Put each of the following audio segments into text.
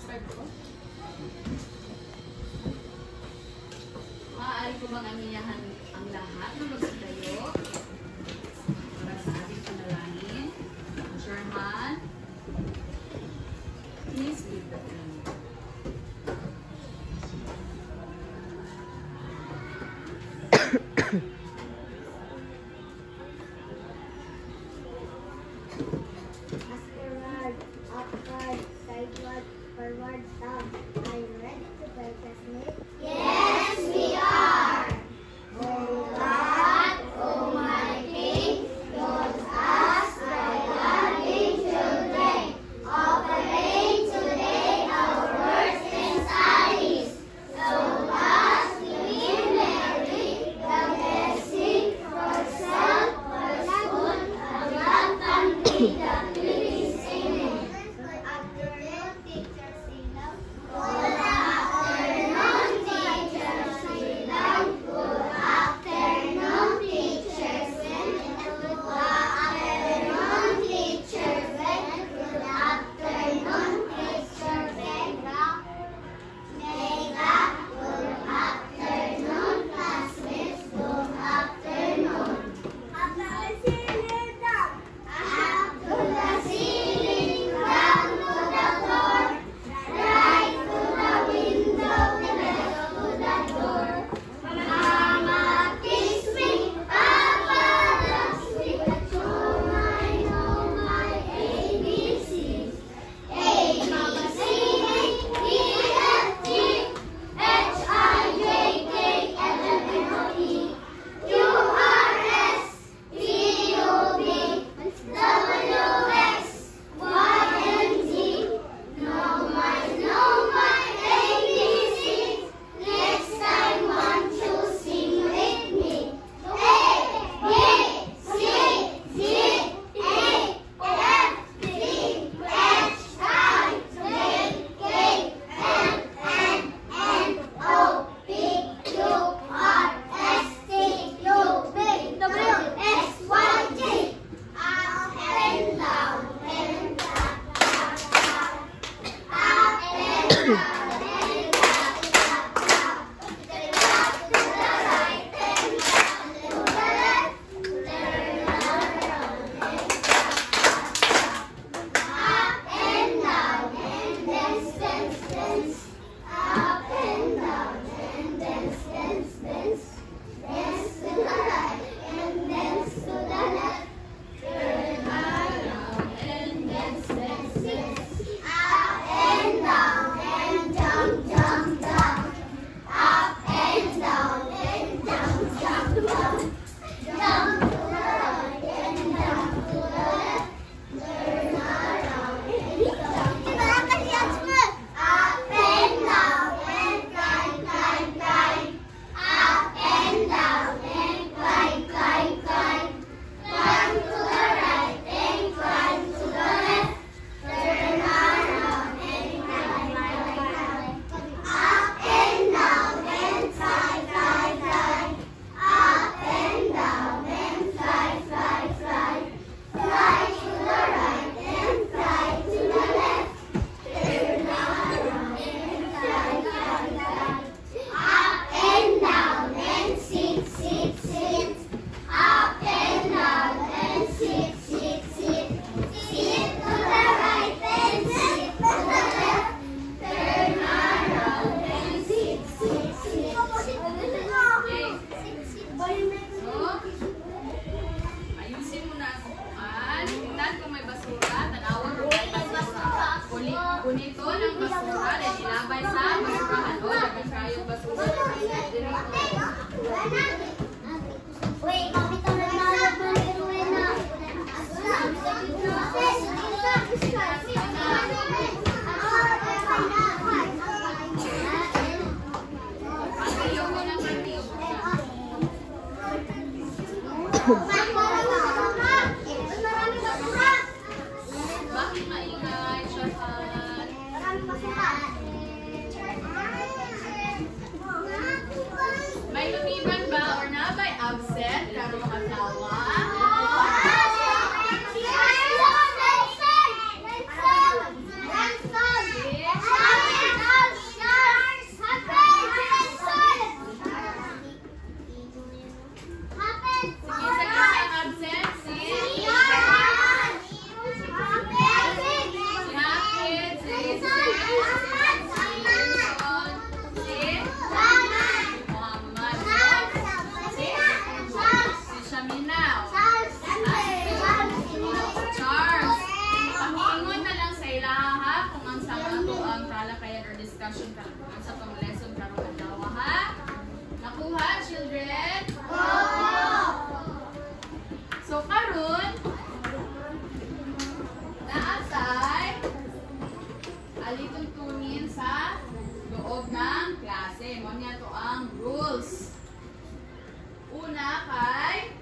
Subscribe ko. Maaari ko bang amiyahan ang lahat ng magsidayo para sa ating panalangin? Sherman, please leave the room. Afterward, upward, sideward, forward, down. Are you ready to play classmate? Yes, we are! Oh God, oh my King, don't ask thy loving children, operate today our words and studies, so thus we may reap the blessing for self, for school, and God complete the living Amen. Good afternoon, teacher Sila. Good afternoon, teacher Sila. Good afternoon, teacher Sven. Good afternoon, teacher Sven. Good afternoon, teacher Vega. Vega. Good afternoon, classmates. Good afternoon. Up to the ceiling, down. Up to the ceiling, down to the floor. Right to the window, left to the door. Mama kiss me, Papa loves me. So I know my ABCs. A, B, C, D, E, F, G, H, I, J, K, L, M, N, O, P, Q, R, S, T, U, V, W, X, Y, and Z. Know my ABCs. Next time, won't you sing with me? A, B, C, D, E, F, G, H, I, J, K, L, M, N, O, P, Q, R, S, T, U, V, W, X, Y, Z. Up and down and tap, tap, tap. Up and down and tap, tap, tap. To the left, to the right, and down to the left. Turn around and tap, tap, tap. Up and down and dance, dance, dance. Up and down and dance, dance, dance. Dance to the right and dance to the left. Turn around and dance, dance, dance. Up and down and jump, jump, jump. Up and down and jump, jump, jump. Jump to the right and jump to the left. Turn around and jump, jump, jump. Up and down and climb, climb, climb. Up and down and climb, climb, climb. Climb to the right and climb to the left. Turn around and climb, climb, climb. Up and down and fly, fly, fly. Up and down and fly, fly, fly. Fly to the right and fly to the left. Turn around and fly, fly, fly. Up and down and sit, sit, sit. Up and down and sit, sit, sit. Sit to the right and sit to the left. Turn around and sit, sit, sit. Ayusin mo na ang upuan. Tingnan kung may basura. Tanawan kung may basura. Kunito ng basura na ilabay sa basurahan. O, dapat kayong basura. Wait, kapito na Partiyo ko ng partiyo. Bakit maingay, Shahan? Maraming basura. discussion karon sa tong lesson karon adlaw ha. Nakuha children? So karon naasay alituntunin sa loob ng klase. Mo niya to ang rules. Una kay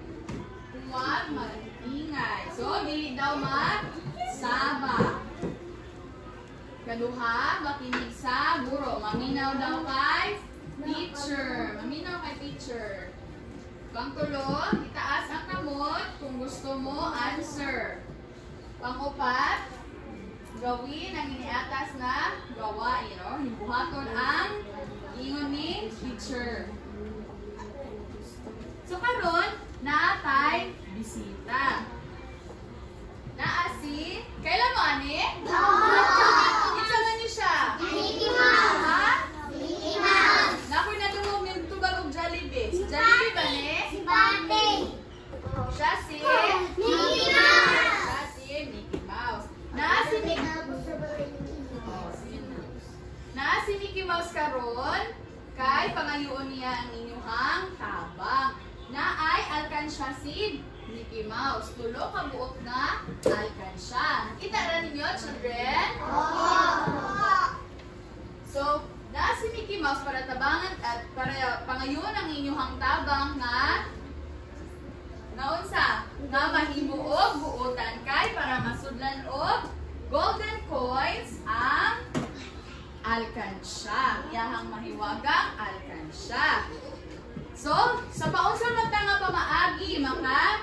huwag mag-ingay. So dili daw magsaba. Kaduha, makinig sa guro. Maminaw daw kay teacher. Maminaw kay teacher. Pangtulo, itaas ang kamot kung gusto mo answer. Pangupat, gawin ang iniatas na gawain. Hibuhaton ang ingon ni teacher. So karon, naatay bisita. Naa si, kailan mo ani? Ito na ni siya. Mickey Mouse. Ha? Mickey Mouse. Nakoy na dumog ng tubag og Jollibee. Si Jollibee ba ni? Si Bate. Siya si Mickey Mouse. Siya si Mickey Mouse. Naa si Mickey Mouse karon kay pangayoon niya ang inyong tabang. Naay alkansya si Mickey Mouse. Tulo ka buot na alkansya. Nakita ra ninyo, children? So, naa si Mickey Mouse para tabangan at para pangayoon ang inyong tabang na naunsa nga mahimuog buotan kay para masudlan og golden coins ang alkansya. Iyahang mahiwagang alkansya. So, sa paunsa man ta nga pamaagi maka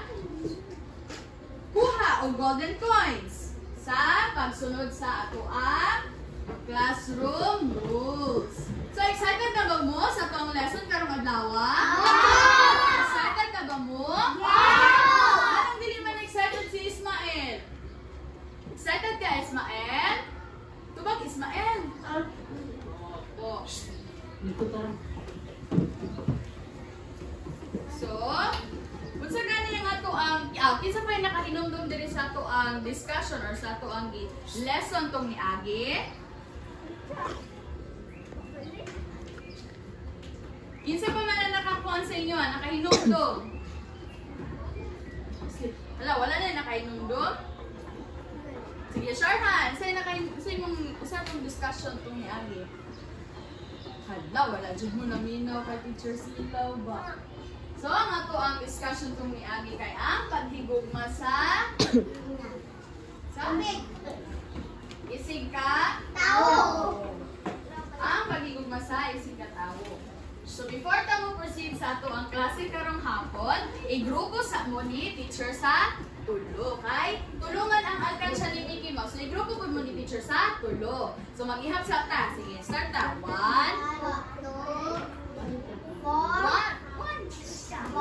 kuha og golden coins sa pagsunod sa ato ang classroom rules. So, excited na ba mo sa tong lesson karong adlaw? Excited ka ba mo? Anong dili man excited si Ismael? Excited ka, Ismael? Tubag, Ismael? Oh. So, unsa gani ang ato ang kinsa pa nakahinumdum diri sa ato ang discussion or sa ato ang lesson tong niagi? Kinsa pa man nakakuan sa inyo, nakahinumdum? Wala na nakahinumdum? Sige, short hand. Sa imong usapong discussion tong niagi. Hala, wala jud mo naminaw kay teacher Silaw ba? So, ang ato ang discussion tong niagi kay ang paghigugma sa isig ka Tao. Ang paghigugma sa isig ka tawo. So, before ta mo proceed sa ato ang klase karong hapon, igrupo sa mo ni teacher sa tulo. Kay tulungan ang alkansya ni Mickey Mouse. Igrupo pud mo ni teacher sa tulo. So, mag-ihap sa ta. Sige, start ta. 1, 2, 4, 1, 2,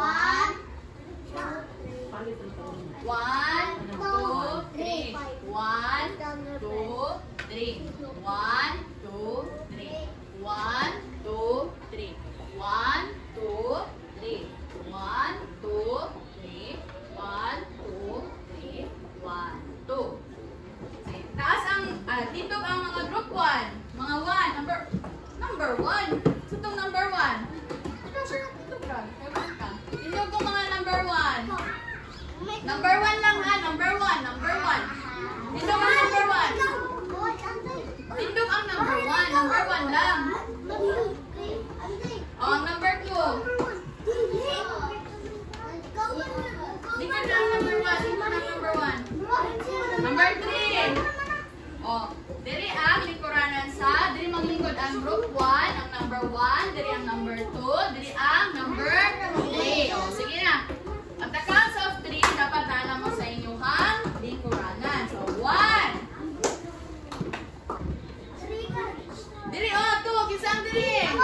3. Taas ang tindog ang mga group 1. Mga 1. Number 1. So, itong number 1. Tindog ko mga number 1. Number 1 lang ha. Number 1. Tindog ang number 1. Tindog ang number 1. Number 1 lang. O, ang number 2. Di ka lang number 1. Di ka lang number 1. Number 3. O, diri ang lingkuranan sa, diri maglingkod ang group 1, ang number 1, diri ang number 2, diri ang number 3. O, sige na. At the count of 3, dapat naalam mo sa inyong lingkuranan. So, 1. Diri, o, 2. Kisang diri. 3.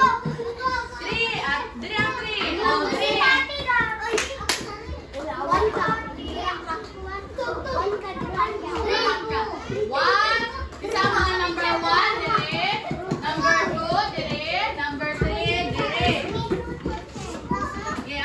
At diri ang 3. O, 3. One, kasama ang number 1, dire. Number 2, dire. Number 3, dire. Okay,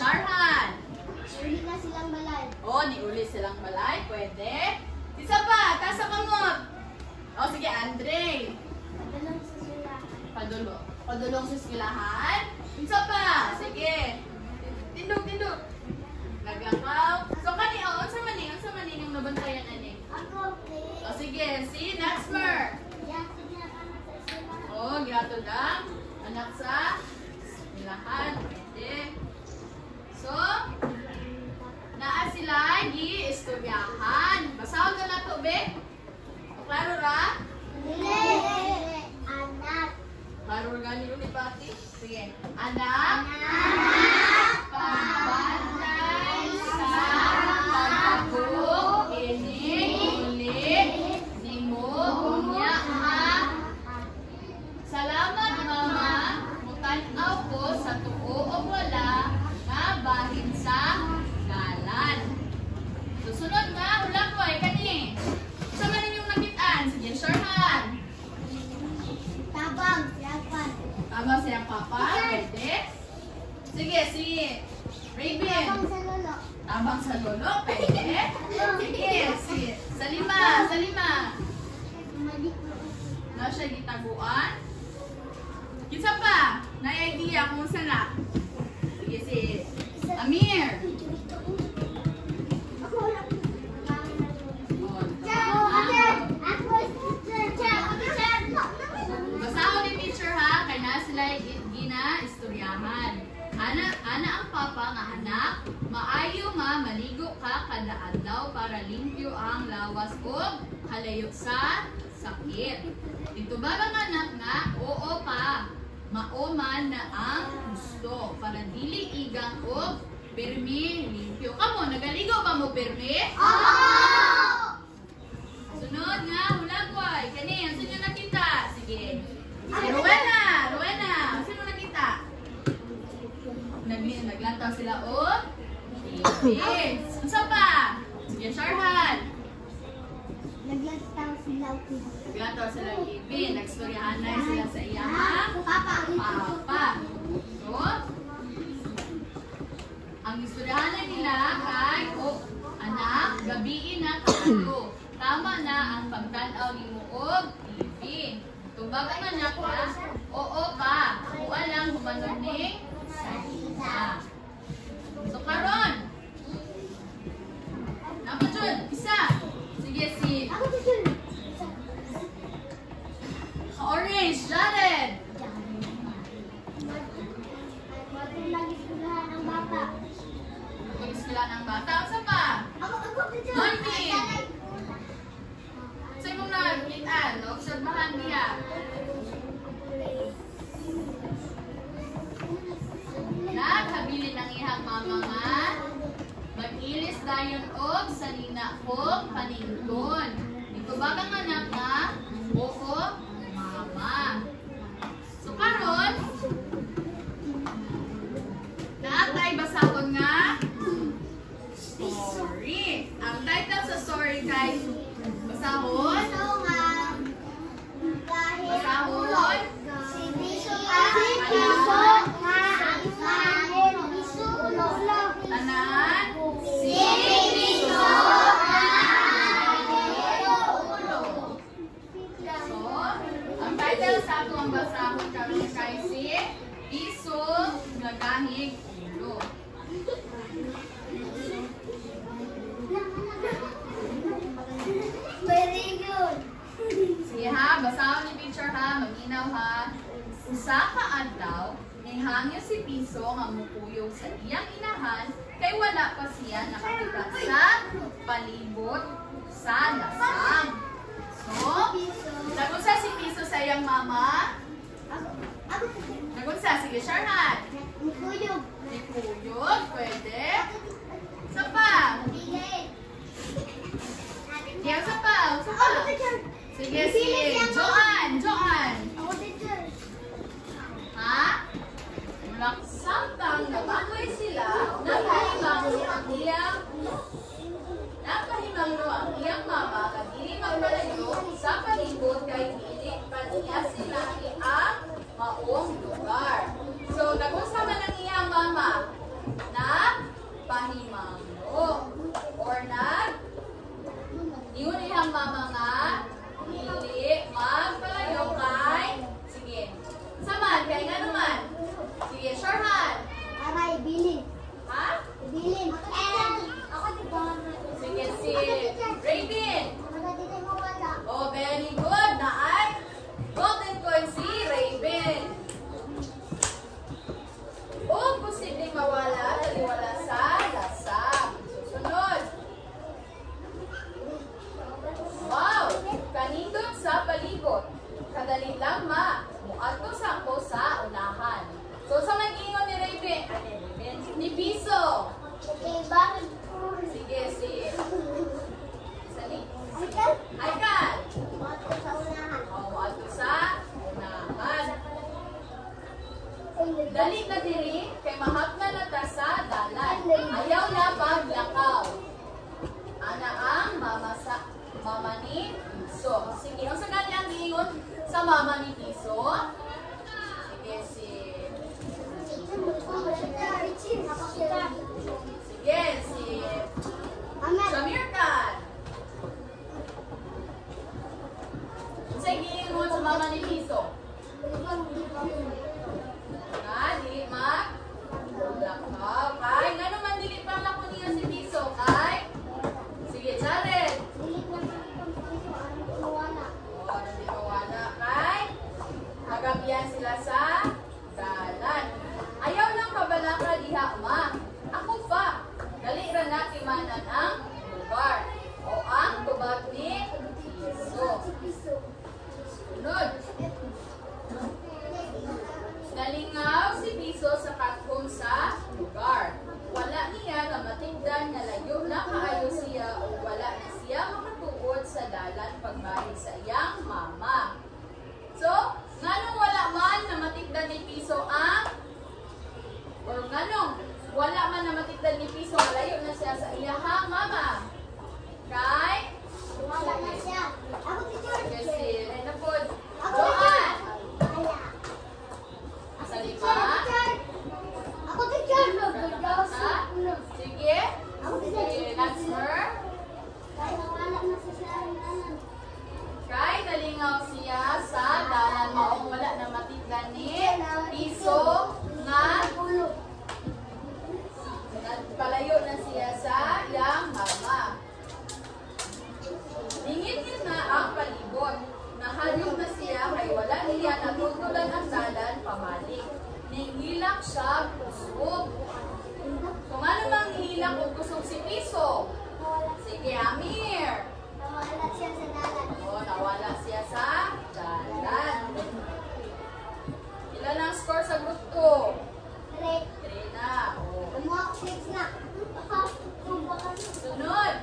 Sharhan. Uli na silang balay. O, niuli silang balay. Pwede. Isa pa, taas ang kamot. O, sige, Andre. Padulong sa sulahan. Padulong sa eskwelahan. Isa pa, sige. Tindog. Naglakaw. So, unsa maning yung nabantayan ani? Ako, please. O, sige, si Natsmer. Yaki na anak sa sulahan. O, giratod ang anak sa eskwelahan. Pwede. So, naa sila gi-istoryahan. Basahon na nato, be? Klaro ra? Dili. Anak. Klaro ra gani ulit pati? Sige. Anak. Pagbantay sa pagkabuk ining uli nimo unya ha. Salamat mama, mutan-aw ko sa tuo o wala nga bahin sa galan. Susunod nga, hula ko ay kani. Sa man yung nakitaan, sige, Sharhan. Tabang. Yapan. Tama siyang papa, pwede. Sige, si Raven. Tabang sa lolo. Tabang sa lolo, pwede. Sige, si Salima. Malik mo. Na siya gitaguan. Kinsa pa? Na-idea kung saan na. Sige, si Amir. Ako wala. Oh, Ciao, ate. Ako teacher. basahon ni teacher ha, kay na sila gina-istoryahan. Ana ang papa nga anak, maayo nga maligo ka kada adlaw para limpyo ang lawas ug halayo sa sakit. Dito ba ang anak nga, oo pa, maoman na ang gusto para dili igang ug pirmi limpyo. Kamo, nagaligo ba mo pirmi? Sunod nga, hula ko ay. Kani, ang sino nakita? Sige. Si Rowena. Sino nakita? Naglantaw sila o? Sige. Unsa pa? Sige, Sharhan. Naglantaw sila. Naglantaw sila Ibin. Nagstoryahan na sila sa iyang papa. So, ang istoryahan nila kay anak, gabiin na kayo. Tama na ang pagtanaw ni Muog, TV. Tubag ang anak na, oo ka. Kuha lang humanon ni salita. So, karon. Naman dyan, isa. Sige, si Orange, Jared. Mag-isulahan ang bata. Mag-iskila ng bata. Saan pa? Ako, teacher. Morning. Sa'yo mong nakitaan, obserbahan niya. Nakabili ng ihang mama nga, mag-ilis dayon og salina og panington. Dito ba kang anak nga? Oo, mama. So karon, naatay basahon nga story. Ang title sa story kay basahon. Basahon. Si Biso nga. Tanan. Si Biso So, ang title sa ato ang basahon karon kay si Piso nga gahig ulo. Very good. Sige ha, basahon ni teacher ha, maginaw ha. Usa ka adlaw, nihangyo si Piso nga mukuyog sa iyang inahan kay wala pa siya nakakita sa palibot sa lasang. So, nagunsa si Piso sa iyang mama. Nagunsa, sige, Sharhan. Mukuyog. Ikuyog, pwede. Sa pa. Diyan sa pa, sa pa. Sige, si Joan. Ako, teacher. Ha? Samtang nabangoy sila, napahimanglo ang iyang mama kag dili magpalayo sa palibot kay dili pa niya sila ang maong lugar. So, nagunsa man ang iyang mama na mama ni Piso? Sige, si Samir Khan. Sige, mo sa mama ni Piso. Dili mag lakaw. Kay, nga naman dili pang lako niya si Piso, kay? Sige, Jared. Hindi mawala, kay? Nagabiyan sila sa dalan. Ayaw lang kabalaka diha, ma. Ako pa. Dali ra na timanan ang lugar. O ang tubag ni Piso. Sunod. Nalingaw si Piso sa katkom sa lugar. Wala niya na matigdan na layo na kaayo siya o wala na siya makatuod sa dalan pagbalik sa iyang mama. So, nganong wala man na matigdan ni Piso ang or nganong wala man na matigdan ni Piso layo na siya sa iyang mama. Kay? Wala na siya. Ako teacher. Kasi, Renapod. Joan! Sa lima? Ako teacher. Ha? Sige? Ako Sige, teacher. Natsmer? Kaya wala na siya sa dalan. Kay nalingaw siya sa dalan maong wala na matigdan ni Piso nga palayo na siya sa iyang mama. Ningit-ngit na ang palibot. Nahayog na siya kay wala niya natutulan ang dalan pamalik. Nihilak siya kusog. Kung ano mang nihilak o kusog si Piso? Sige, Amir. Nawala siya sa dalan. O, nawala siya sa dalan. Ilan ang score sa group 2? 3 na. O. Kumuha 6 na. Sunod.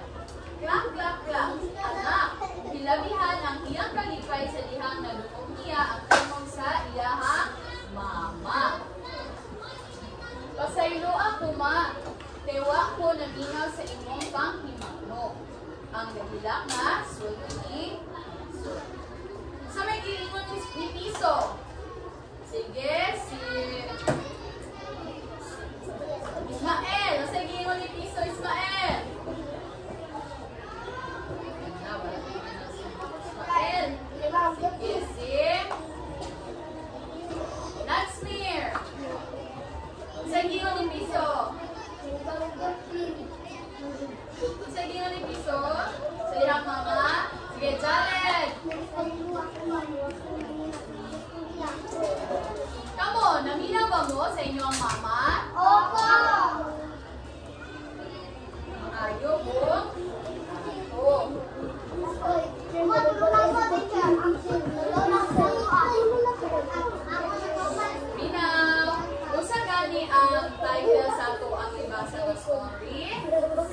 Klak, klak, klak. Anak, hilabihan ang iyang kalipay sa dihang nadukong niya ang tumong sa iyahang mama. Pasaylo ako, ma. Tewa ko naminaw sa imong panghimangno. Ang nahilak na sulti ni Piso. Sa may giingon ni Piso. Sige, si Ismael. Sa giingon ni Piso, Ismael. Ismael. Sige, si Natsmir. Sa giingon ni Piso. Sa giingon ni Piso. Sa dihang mama. Sige, Jared. Kamo, naminaw ba mo sa inyong mama? Opo! Ayaw mo? Oo. Matulungan ko, teacher. Tulungan ko. Minaw, usa gani ang title sa ato ang ibasa nga story?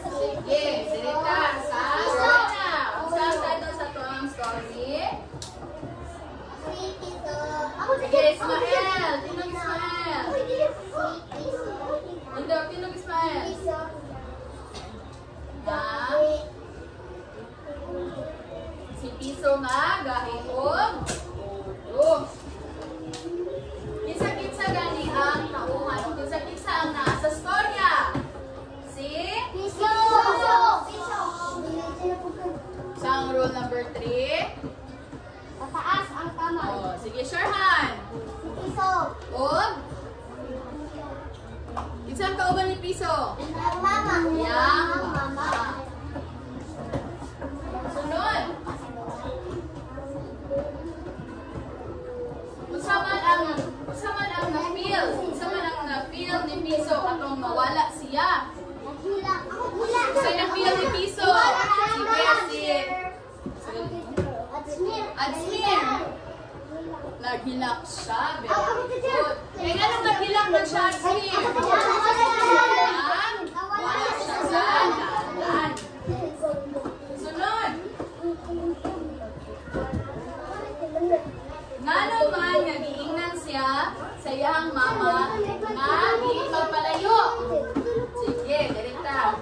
Sige, direta sa Sana. Usa ang title sa ato ang story? Sige, Ismael. Tinong Ismael. Hindi, tinong Ismael. Si Piso nga, gahihog. Ulo. Kinsa-kinsa gani ang tauhan. Kinsa-kinsa ang nasa storya. Si Piso! sa ang rule number 3. Pataas ang kamay. Oh, sige, Sharhan. Piso! Og? Kinsa ka uban ni Piso? Ang mama. Yang Ang mama. Sunod. Unsa man ang na-feel ni Piso katong mawala siya. Naghila. Ako hila. Unsa na-feel ni Piso? Sige, si Adsmir. Naghilak siya. Very good. Kaya nga nung naghilak na siya, Adsmir. Wala siya sa dalan. Sunod. Nga naman, nagiingnan siya sa iyang mama nga di magpalayo. Sige, direkta.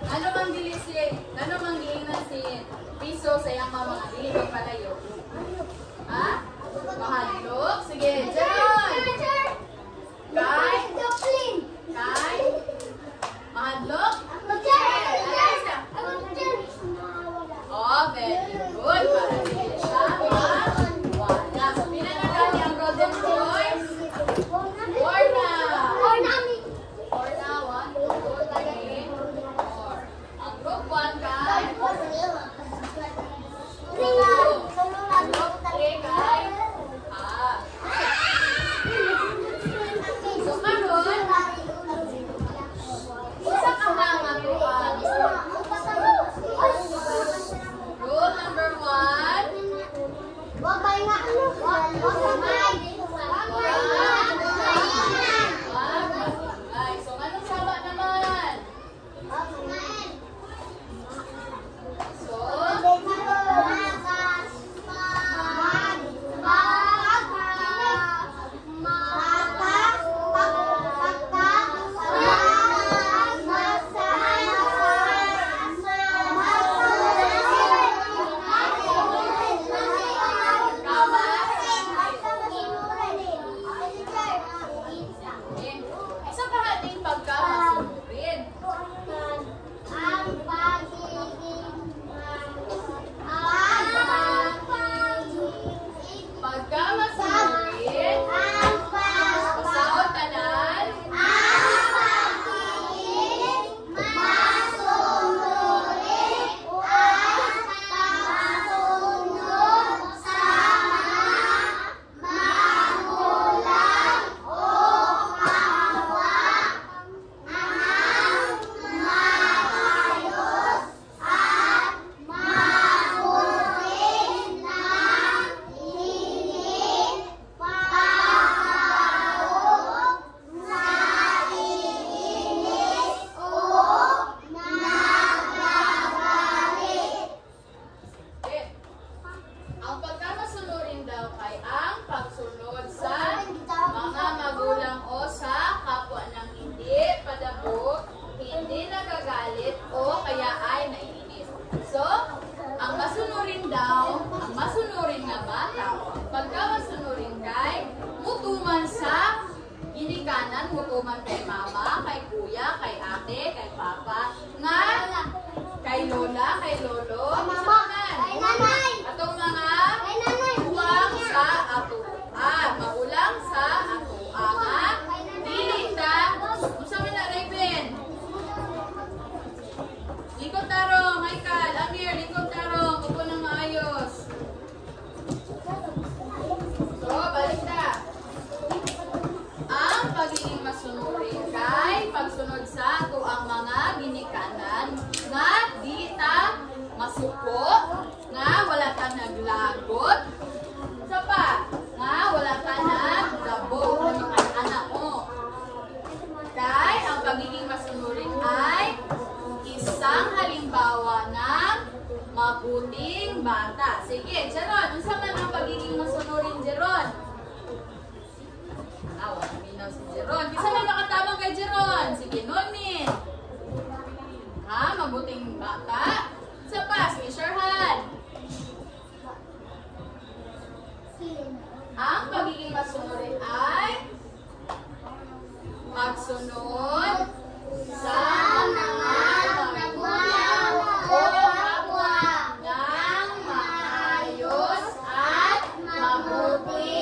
Ano mang giingnan si Piso sa iyang mama nga di magpalayo? Ha? Hadlok? Ako dyan! Oh, very good. Para hindi siya mawala. So, pila na gani ang golden toys? 4 na. 4 na. 1, 2, 3, 4. Ang group 1 kay? 2. Group 3 kay? So, karon, usa ka lang ang rule number 1. Ay, so anong sama naman? So, isa ka hating pagkamasunurin. Pagkamasunurin, pasaot tanan, ang pagkamasunurin daw ay ang pagsunod sa mga magulang o sa kapwa ng hindi padabog, hindi nagagalit o kaya ay naiinis. So, ang masunurin na bata, pagkamasunurin kay mutuman sa ginikanan, mutuman kay mama, kay kuya, kay ate, kay papa, nga kay lola, kay lolo, kay nanay. atong mga magulang sa atoa, magulang sa atoa nga dili ta unsa man na Raven? Likod tarong, Michael, Amir, likod tarong, upo nang maayos. So, balik ta. Ang pagiging masunurin kay pagsunod sa ato ang mga ginikanan nga di ta masuko, nga wala ka naglagot, sa pa, nga wala ka naglabog ng mga anak mo. Kay ang pagiging masunurin ay isang halimbawa ng mabuting bata. Sige, Jeron, unsa man ang pagiging masunurin, Jeron? Wala minaw si Jeron. Kisa man makatabang kay Jeron? Sige, Normin. Ha, mabuting bata? Sa pa, sige, Sherhan. Ang pagiging masunurin ay magsunod sa mga magulang o kapwa ng maayos at mabuti.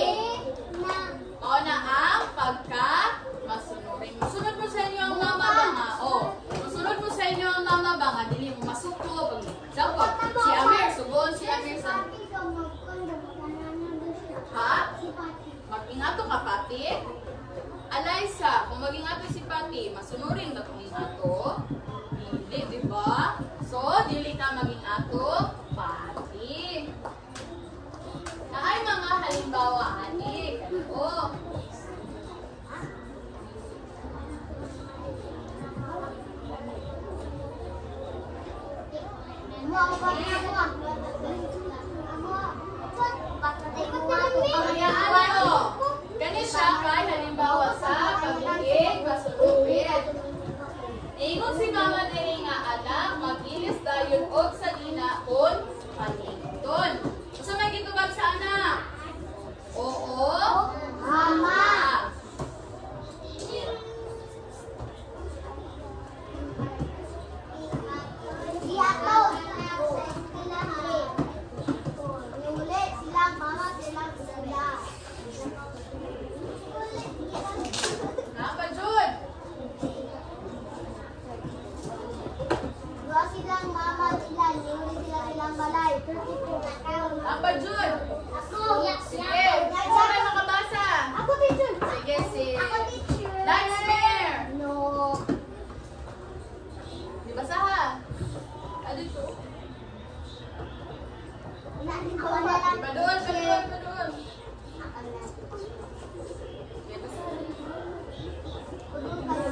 O na ang pagka-masunurin. Musunod mo sa inyo ang mama banga. O, musunod mo sa inyo ang mama banga. Dili mo masuko. Dapat, si Amir, sugon si Amir sa... Ha? Mag-ingato ka, Pati? Alaysa, kung mag-ingato si Pati, masunurin ba kung ingato? Hindi, di ba? So, dili ka mag-ingato, Pati. Na ay mga halimbawa, ani. O. Hayaan nyo. Ganit siya kay halimbawa sa pagiging masunurin. Ingon si Mama diri nga anak, mag-ilis dayon og sa dinaon panington. Unsa may gitubag sa anak? Oo. Mama. Apa, Jun? Ako. Sige. Sino may makabasa? Ako, teacher. Sige, si Ako, teacher. Nightmare. No. Di basa ha? Ano ito? Ako na lang. Padul. Ako na. Sige, basa. Kudul kayo.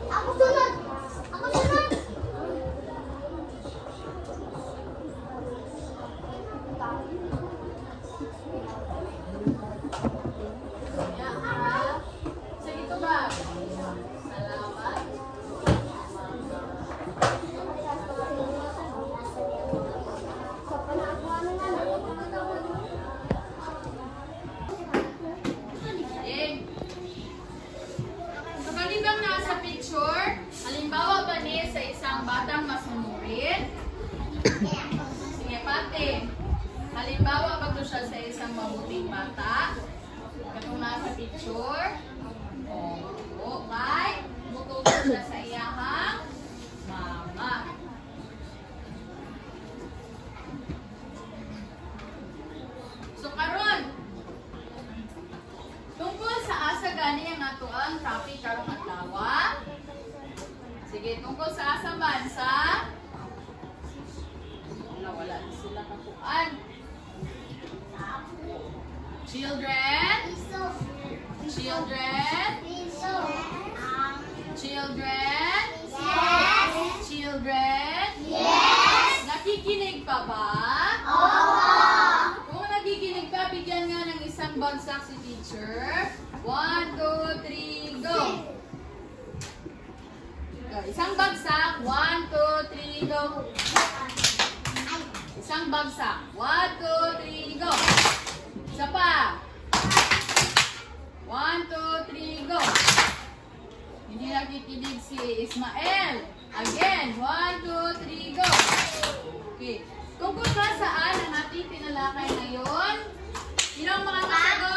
Ako sunod. Ako sunod. Yan, ha? Sige, ito ba? Salamat. Yay. So, kalibang nasa picture, halimbawa ba niya sa isang batang masunurin? Sige, pati. Halimbawa ba ito siya sa isang mabuting bata? Katong nasa picture. Oo, kay mututo siya sa iyahang mama. So, karon, tungkol sa asa gani ang atoang topic karong adlaw. Sige, tungkol sa asa bansa. Wala na sila katuan. Children. Children. Children. Children. Nakikinig pa ba? Kung nakikinig pa, bigyan nga ng isang bagsak si teacher. 1, 2, 3, go! Isang bagsak. 1, 2, 3, go! Isang bagsak. 1, 2, 3, go! Isa pa. 1, 2, 3, go! Hindi nakikinig si Ismael. Again. 1, 2, 3, go! Okay. Tungkol ba saan ang ating tinalakay ngayon? Sino ang makakasagot?